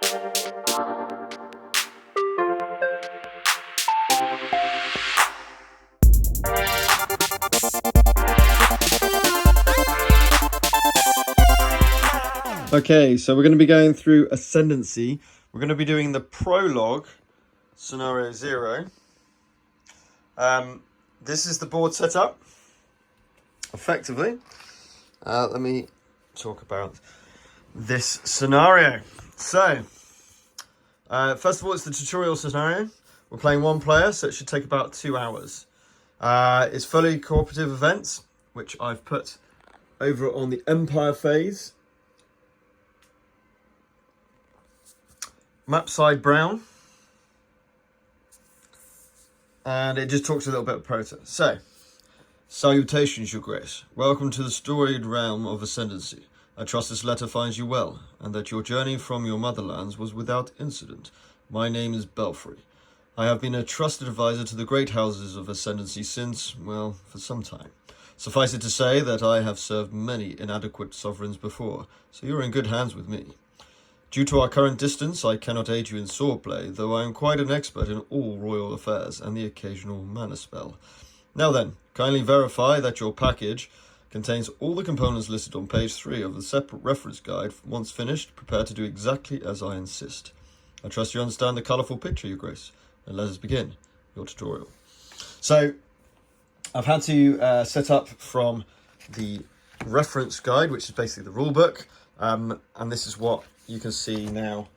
Okay, so we're going to be going through Ascendancy. We're going to be doing the Prologue, Scenario 0. This is the board setup, effectively. Let me talk about this scenario. So, first of all, it's the tutorial scenario. We're playing one player, so it should take about 2 hours. It's fully cooperative events, which I've put over on the Empire phase. Map side brown, and it just talks a little bit of Prota. So, salutations, Your Grace. Welcome to the storied realm of Ascendancy. I trust this letter finds you well, and that your journey from your motherlands was without incident. My name is Belfry. I have been a trusted advisor to the great houses of Ascendancy since, well, for some time. Suffice it to say that I have served many inadequate sovereigns before, so you're in good hands with me. Due to our current distance, I cannot aid you in swordplay, though I am quite an expert in all royal affairs and the occasional mana spell. Now then, kindly verify that your package contains all the components listed on page 3 of the separate reference guide. Once finished, prepare to do exactly as I insist. I trust you understand the colourful picture, Your Grace, and let us begin your tutorial. So, I've had to set up from the reference guide, which is basically the rule book, and this is what you can see now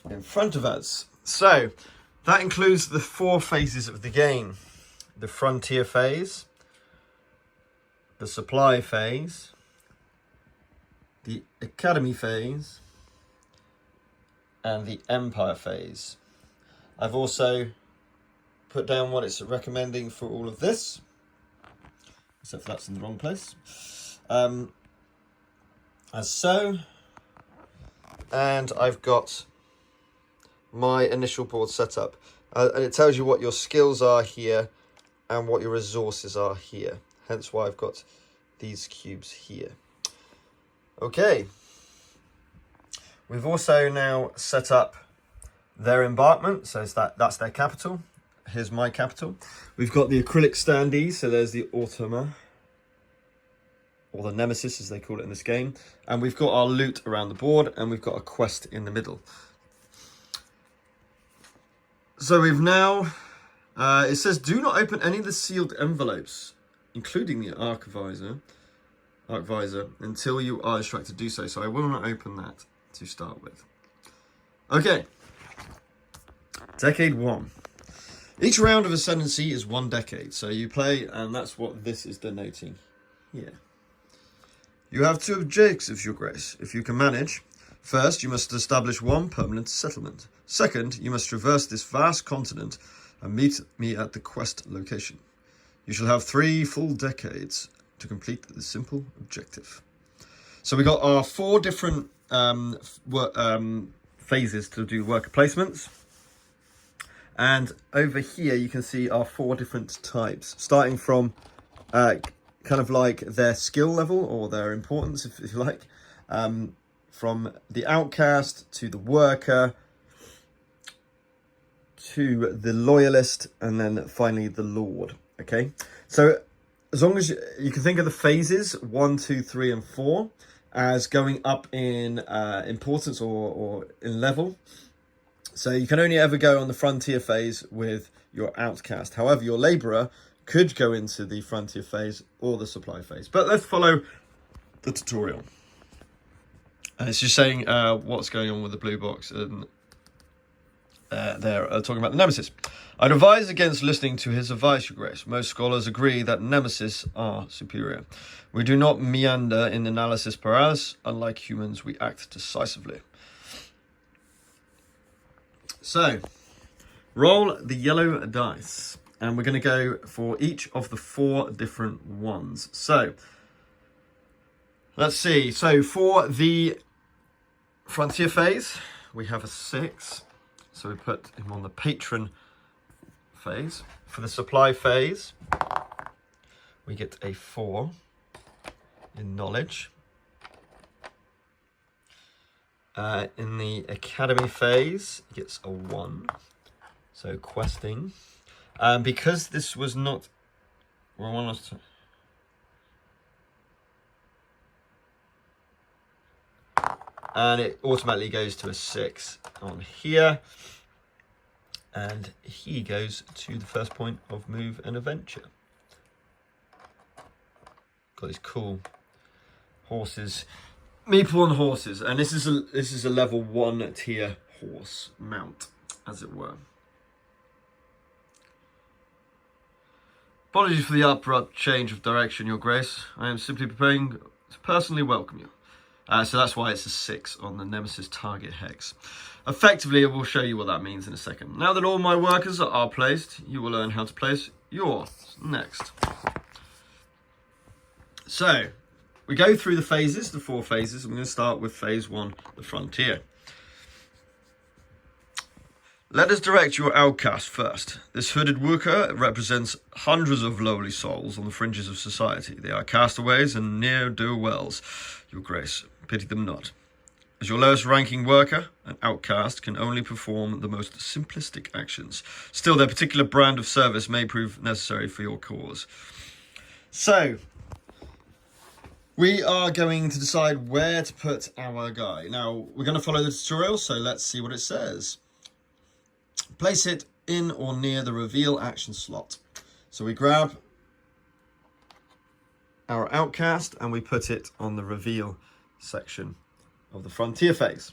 in front of us. So that includes the 4 phases of the game: the frontier phase, the supply phase, the academy phase, and the empire phase. I've also put down what it's recommending for all of this, except for that's in the wrong place, as so. And I've got my initial board set up. And it tells you what your skills are here and what your resources are here. Hence why I've got these cubes here. Okay. We've also now set up their embarkment. So that's their capital. Here's my capital. We've got the acrylic standees. So there's the Automa, or the Nemesis as they call it in this game. And we've got our loot around the board, and we've got a quest in the middle. So we've now, it says do not open any of the sealed envelopes, including the arc visor, until you are instructed to do so. So I will not open that to start with. Okay. Decade 1. Each round of Ascendancy is 1 decade. So you play, and that's what this is denoting here. You have 2 objectives, Your Grace, if you can manage. First, you must establish 1 permanent settlement. Second, you must traverse this vast continent and meet me at the quest location. You shall have 3 full decades to complete the simple objective. So we got our 4 different phases to do worker placements. And over here you can see our 4 different types, starting from kind of like their skill level or their importance, if you like, from the outcast to the worker to the loyalist, and then finally the lord. Okay, so as long as you can think of the phases 1, 2, 3, and 4 as going up in importance or in level. So you can only ever go on the frontier phase with your outcast. However, your labourer could go into the frontier phase or the supply phase. But let's follow the tutorial. And it's just saying what's going on with the blue box. And they're talking about the Nemesis. I'd advise against listening to his advice, Your Grace. Most scholars agree that Nemesis are superior. We do not meander in analysis paralysis. Unlike humans, we act decisively. So, roll the yellow dice. And we're going to go for each of the 4 different ones. So, let's see. So, for the frontier phase, we have a 6. So, we put him on the patron phase. For the supply phase, we get a 4 in knowledge. In the academy phase, it gets a 1. So questing. Because this was not... and it automatically goes to a 6 on here. And he goes to the first point of move and adventure. Got these cool horses, meeple and horses, and this is a level 1 tier horse mount, as it were. Apologies for the abrupt change of direction, Your Grace. I am simply preparing to personally welcome you. So that's why it's a 6 on the Nemesis target hex. Effectively, it will show you what that means in a second. Now that all my workers are placed, you will learn how to place yours next. So, we go through the phases, the 4 phases. I'm going to start with phase 1, the frontier. Let us direct your outcast first. This hooded worker represents hundreds of lowly souls on the fringes of society. They are castaways and ne'er-do-wells, Your Grace. Pity them not. As your lowest ranking worker, an outcast can only perform the most simplistic actions. Still, their particular brand of service may prove necessary for your cause. So, we are going to decide where to put our guy. Now, we're going to follow the tutorial, so let's see what it says. Place it in or near the reveal action slot. So we grab our outcast and we put it on the reveal section of the frontier phase.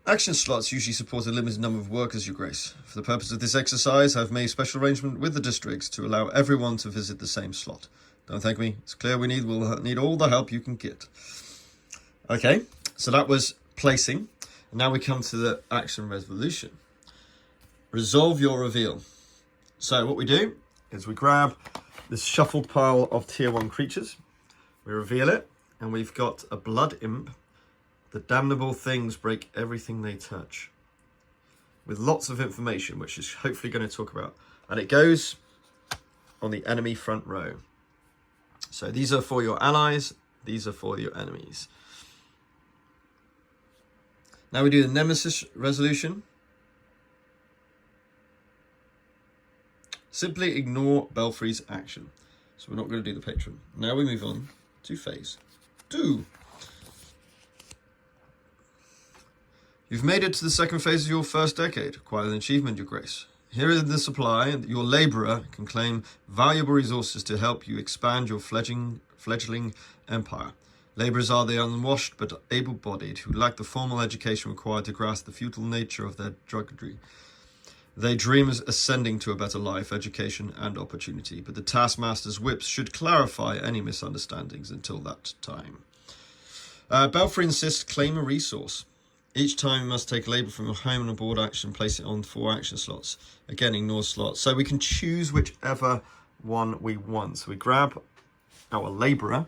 Action slots usually support a limited number of workers, Your Grace. For the purpose of this exercise, I've made special arrangement with the districts to allow everyone to visit the same slot. Don't thank me. It's clear we'll need all the help you can get. Okay, so that was placing. Now we come to the action resolution. Resolve your reveal. So what we do is we grab this shuffled pile of tier 1 creatures. We reveal it, and we've got a blood imp. The damnable things break everything they touch. With lots of information, which is hopefully going to talk about. And it goes on the enemy front row. So these are for your allies. These are for your enemies. Now we do the Nemesis resolution. Simply ignore Belfry's action. So we're not going to do the patron. Now we move on to phase 2. You've made it to the second phase of your first decade. Quite an achievement, Your Grace. Here in the supply, your labourer can claim valuable resources to help you expand your fledgling empire. Labourers are the unwashed but able-bodied who lack the formal education required to grasp the futile nature of their drudgery. They dream of ascending to a better life, education and opportunity, but the Taskmaster's whips should clarify any misunderstandings until that time. Belfry insists claim a resource. Each time you must take labour from your home and aboard action, place it on 4 action slots. Again, ignore slots. So we can choose whichever one we want. So we grab our labourer.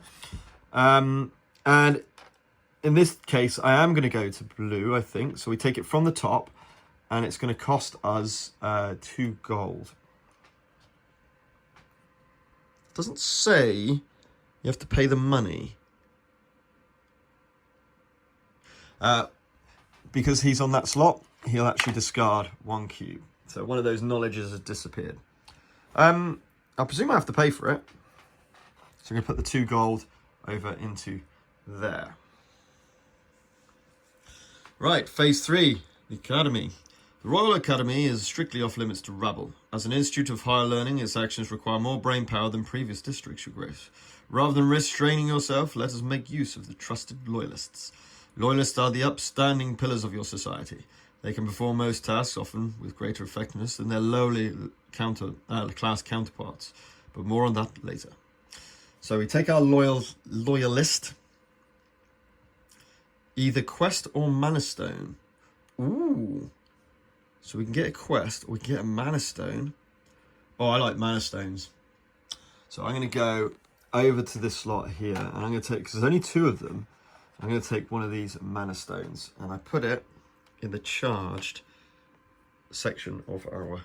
And in this case, I am going to go to blue, I think. So we take it from the top, and it's going to cost us 2 gold. It doesn't say you have to pay the money. Because he's on that slot, he'll actually discard 1 cube. So one of those knowledges has disappeared. I presume I have to pay for it. So I'm going to put the 2 gold over into there. Right, phase 3, the Academy. The Royal Academy is strictly off limits to rabble. As an institute of higher learning, its actions require more brain power than previous districts, Your Grace. Rather than risk straining yourself, let us make use of the trusted loyalists. Loyalists are the upstanding pillars of your society. They can perform most tasks, often with greater effectiveness than their lowly class counterparts. But more on that later. So we take our loyalist. Either quest or mana stone. Ooh. So we can get a quest or we can get a mana stone. Oh, I like mana stones. So I'm going to go over to this slot here. And I'm going to take, because there's only 2 of them, I'm going to take one of these mana stones. And I put it in the charged section of our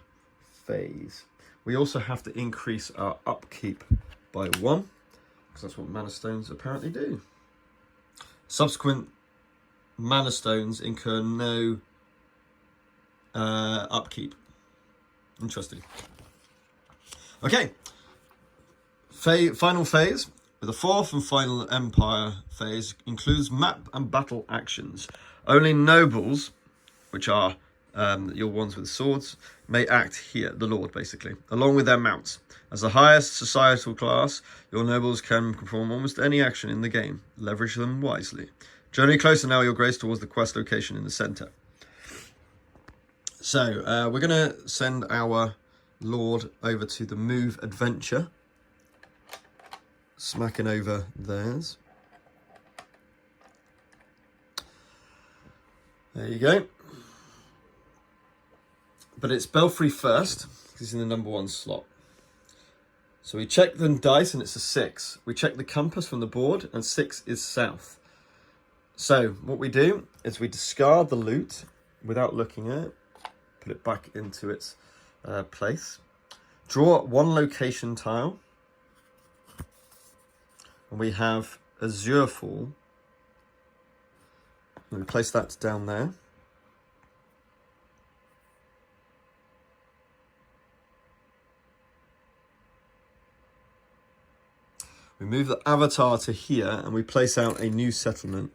phase. We also have to increase our upkeep by 1. Because that's what mana stones apparently do. Subsequent mana stones incur no upkeep. Interesting. Okay. Final phase. The fourth and final Empire phase includes map and battle actions. Only nobles, which are your ones with swords, may act here, the Lord basically, along with their mounts. As the highest societal class, your nobles can perform almost any action in the game. Leverage them wisely. Journey closer now, Your Grace, towards the quest location in the centre. So, we're going to send our Lord over to the Move Adventure. Smacking over theirs. There you go. But it's Belfry first, because he's in the number 1 slot. So we check the dice and it's a 6. We check the compass from the board and 6 is south. So what we do is we discard the loot without looking at it. Put it back into its place. Draw 1 location tile. And we have Azure Fall. And we place that down there. We move the avatar to here and we place out a new settlement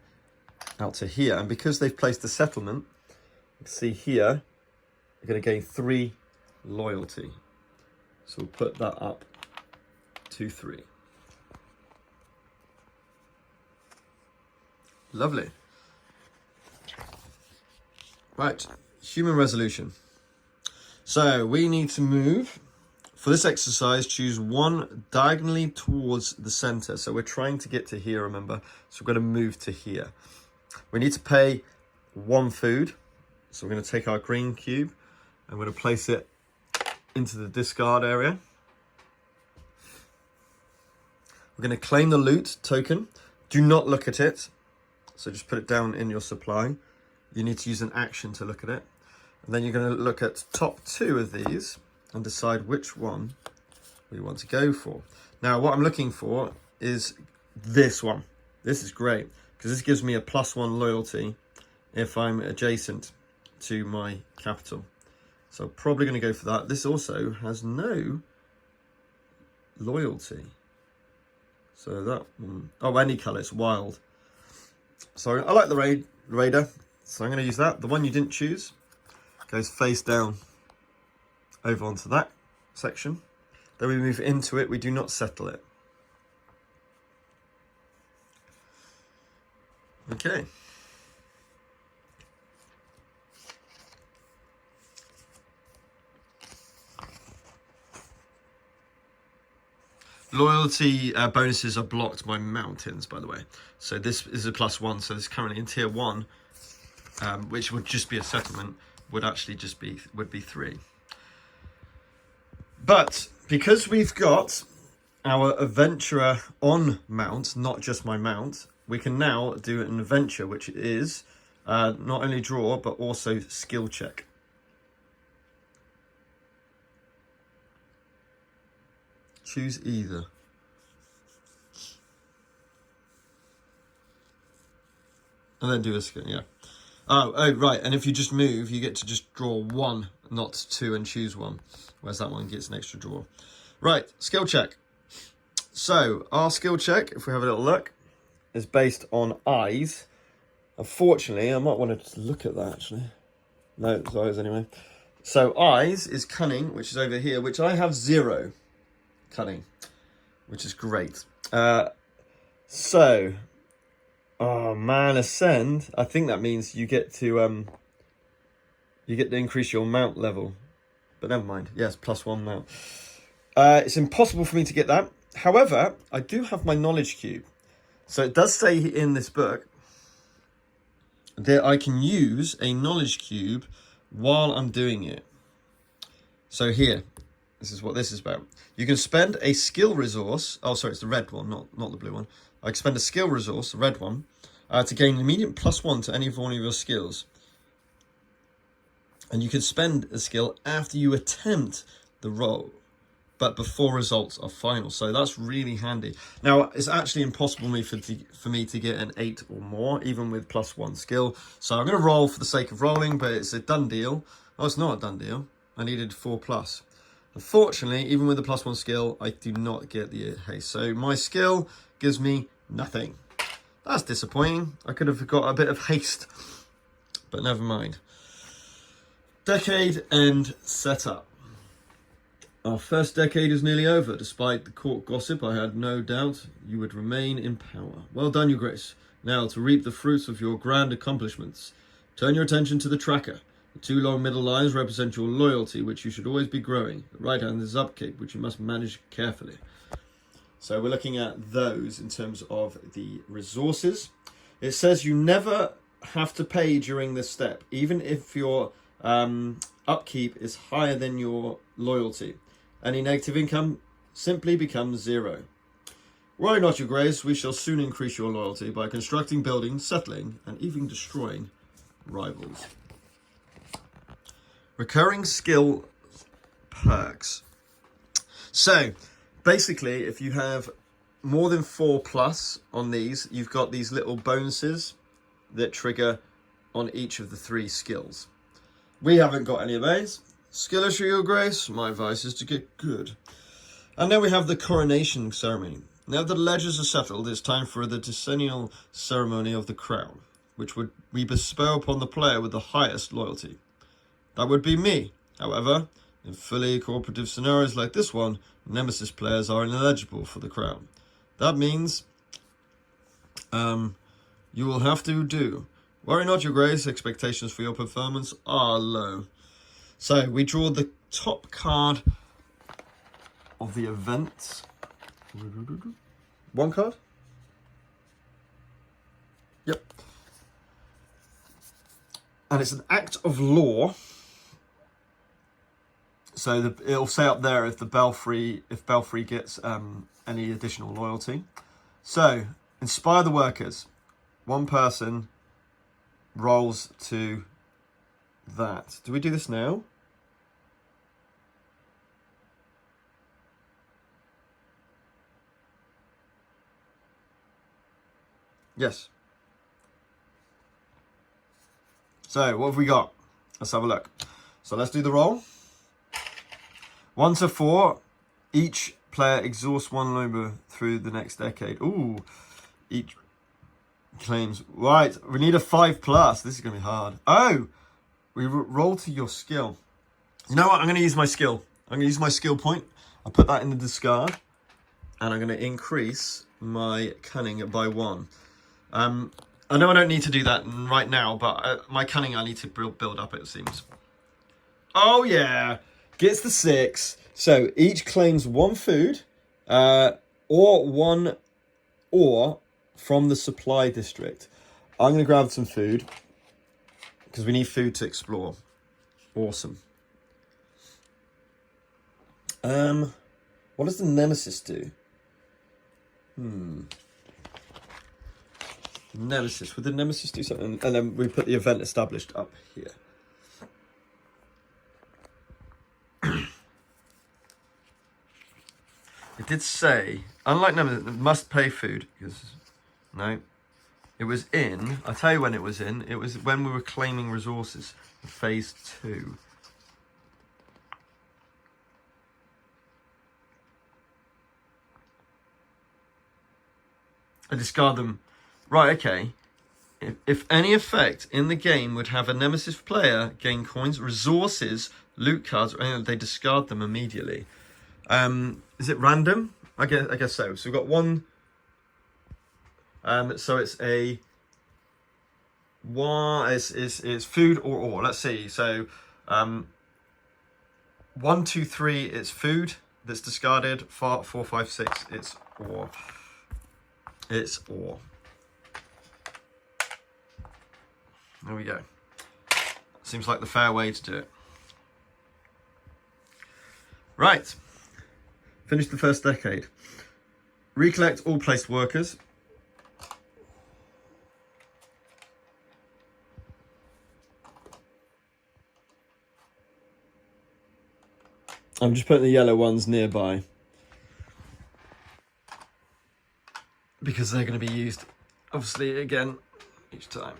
out to here. And because they've placed the settlement, you can see here, you're going to gain 3 loyalty. So we'll put that up to 3. Lovely. Right, human resolution. So we need to move. For this exercise, choose 1 diagonally towards the center. So we're trying to get to here, remember? So we're going to move to here. We need to pay 1 food. So we're going to take our green cube and we're going to place it into the discard area. We're going to claim the loot token. Do not look at it. So just put it down in your supply. You need to use an action to look at it. And then you're going to look at top 2 of these and decide which one we want to go for. Now, what I'm looking for is this one. This is great because this gives me a +1 loyalty if I'm adjacent to my capital. So probably going to go for that. This also has no loyalty. So that one, oh, any colour, it's wild. So I like the Raider, so I'm going to use that. The one you didn't choose goes face down over onto that section. Then we move into it, we do not settle it. Okay. Loyalty bonuses are blocked by mountains, by the way. So this is a +1, so it's currently in tier 1, which would just be a settlement, would actually just be 3. But because we've got our adventurer on mount, not just my mount, we can now do an adventure, which is not only draw, but also skill check. Choose either. And then do a skill, yeah. Oh, right. And if you just move, you get to just draw 1, not 2, and choose 1. Whereas that one gets an extra draw. Right, skill check. So, our skill check, if we have a little look, is based on eyes. Unfortunately, I might want to look at that, actually. No, it's eyes anyway. So, eyes is cunning, which is over here, which I have 0 cunning, which is great. So, oh man, ascend. I think that means you get to increase your mount level. But never mind. Yes, +1 mount. It's impossible for me to get that. However, I do have my knowledge cube. So it does say in this book that I can use a knowledge cube while I'm doing it. So here, this is what this is about. You can spend a skill resource. Oh, sorry, it's the red one, not the blue one. I can spend a skill resource, the red one, to gain immediate +1 to any one of your skills. And you can spend a skill after you attempt the roll. but before results are final. So that's really handy. Now, it's actually impossible for me to get an 8 or more, even with +1 skill. So I'm going to roll for the sake of rolling, but it's a done deal. Oh, it's not a done deal. I needed 4+. Unfortunately, even with the +1 skill, I do not get the haste. So my skill gives me nothing. That's disappointing. I could have got a bit of haste, but never mind. Decade end setup. Our first decade is nearly over. Despite the court gossip, I had no doubt you would remain in power. Well done, Your Grace. Now, to reap the fruits of your grand accomplishments, turn your attention to the tracker. The 2 long middle lines represent your loyalty, which you should always be growing. The right hand is upkeep, which you must manage carefully. So we're looking at those in terms of the resources. It says you never have to pay during this step, even if your upkeep is higher than your loyalty. Any negative income simply becomes 0. Worry not, Your Grace, we shall soon increase your loyalty by constructing buildings, settling, and even destroying rivals. Recurring skill perks. So, basically, if you have more than 4+ on these, you've got these little bonuses that trigger on each of the 3 skills. We haven't got any of those. Skill issue, Your Grace. My advice is to get good. And then we have the coronation ceremony. Now that the ledgers are settled, it's time for the decennial ceremony of the crown, which would we bestow upon the player with the highest loyalty. That would be me. However, in fully cooperative scenarios like this one, Nemesis players are ineligible for the crown. That means you will have to do. Worry not, Your Grace. Expectations for your performance are low. So we draw the top card of the event. 1 card? Yep. And it's an act of law. So it'll say up there if Belfry gets any additional loyalty. So inspire the workers. 1 person rolls to that. Do we do this now? Yes. So what have we got? Let's have a look. So let's do the roll. 1 to 4. Each player exhausts 1 labor through the next decade. Ooh. Each claims. Right. We need a 5+. This is going to be hard. Oh. We roll to your skill. You know what? I'm going to use my skill. I'm going to use my skill point. I'll put that in the discard. And I'm going to increase my cunning by 1. I know I don't need to do that right now, but my cunning I need to build up, it seems. Oh, yeah. Gets the 6. So each claims 1 food or 1 ore from the supply district. I'm going to grab some food because we need food to explore. Awesome. What does the Nemesis do? Nemesis. Would the Nemesis do something? And then we put the event established up here. It did say, unlike Nemesis, it must pay food. Because, no. It was in, I'll tell you when it was in. It was when we were claiming resources. Phase 2. I discard them. Right, okay. If any effect in the game would have a Nemesis player gain coins, resources, loot cards, or anything, they discard them immediately. Is it random? I guess so. So we've got 1. So it's a 1. It's food or ore. Let's see. So 1, 2, 3. It's food that's discarded. 4, 5, 6. It's ore. It's ore. There we go. Seems like the fair way to do it. Right. Finish the first decade. Recollect all placed workers. I'm just putting the yellow ones nearby because they're going to be used, obviously, again each time.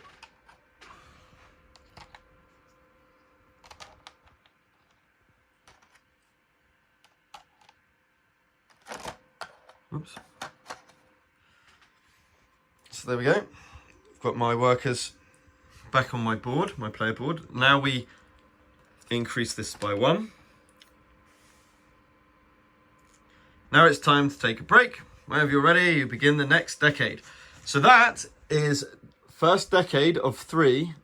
Oops. So there we go. I've got my workers back on my board, my player board. Now we increase this by 1. Now it's time to take a break. Whenever you're ready, you begin the next decade. So that is first decade of 3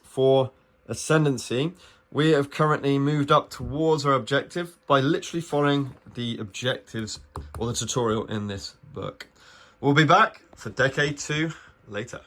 for Ascendancy. We have currently moved up towards our objective by literally following the objectives or the tutorial in this book. We'll be back for decade 2 later.